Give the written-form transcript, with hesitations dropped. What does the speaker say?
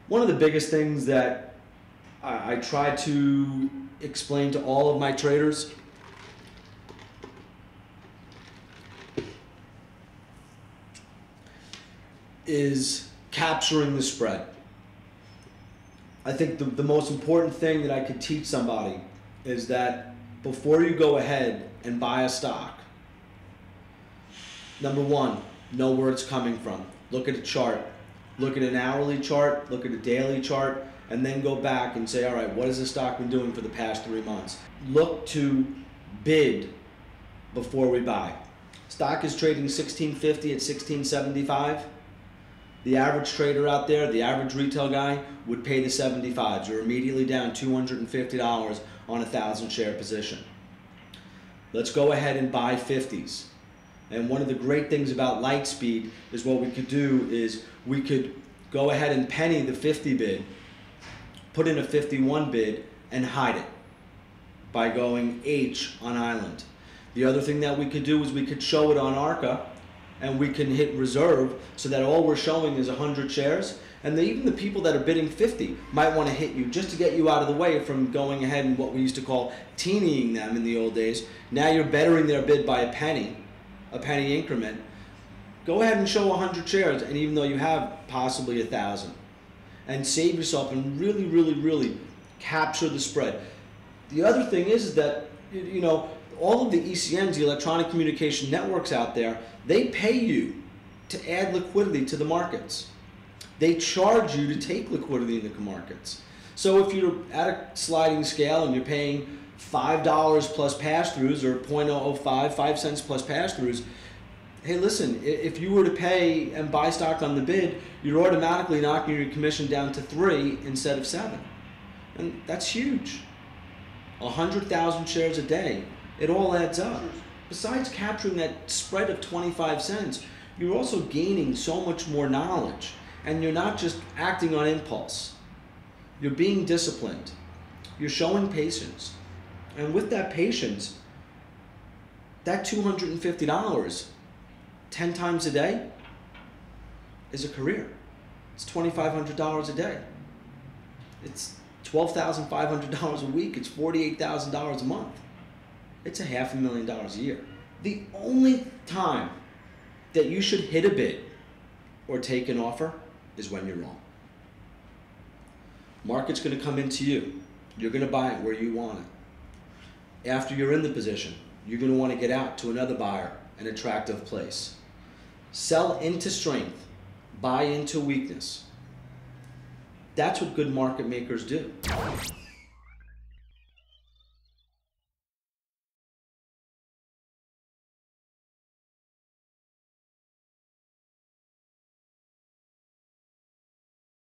One of the biggest things that I try to explain to all of my traders is capturing the spread. I think the most important thing that I could teach somebody is that before you go ahead and buy a stock, number one, know where it's coming from. Look at a chart. Look at an hourly chart, look at a daily chart, and then go back and say, all right, what has the stock been doing for the past 3 months? Look to bid before we buy. Stock is trading 1650 at 1675. The average trader out there, the average retail guy, would pay the 75s. You're immediately down $250 on a 1,000 share position. Let's go ahead and buy 50s. And one of the great things about Lightspeed is what we could do is we could go ahead and penny the 50 bid, put in a 51 bid, and hide it by going H on Island. The other thing that we could do is we could show it on ARCA, and we can hit reserve so that all we're showing is 100 shares. And even the people that are bidding 50 might want to hit you just to get you out of the way from going ahead and what we used to call teenying them in the old days. Now you're bettering their bid by a penny increment. Go ahead and show 100 shares, and even though you have possibly 1,000, and save yourself and really, really, really capture the spread. The other thing is that, you know, all of the ECNs, the electronic communication networks out there, they pay you to add liquidity to the markets. They charge you to take liquidity in the markets. So if you're at a sliding scale and you're paying $5 plus pass-throughs, or 0.005, 5 cents plus pass-throughs, hey, listen, if you were to pay and buy stock on the bid, you're automatically knocking your commission down to 3 instead of 7. And that's huge. 100,000 shares a day, it all adds up. Besides capturing that spread of 25 cents, you're also gaining so much more knowledge. And you're not just acting on impulse. You're being disciplined. You're showing patience. And with that patience, that $250, 10 times a day, is a career. It's $2,500 a day. It's $12,500 a week. It's $48,000 a month. It's a $500,000 a year. The only time that you should hit a bid or take an offer is when you're wrong. Market's going to come into you. You're going to buy it where you want it. After you're in the position, you're going to want to get out to another buyer, an attractive place. Sell into strength, buy into weakness. That's what good market makers do.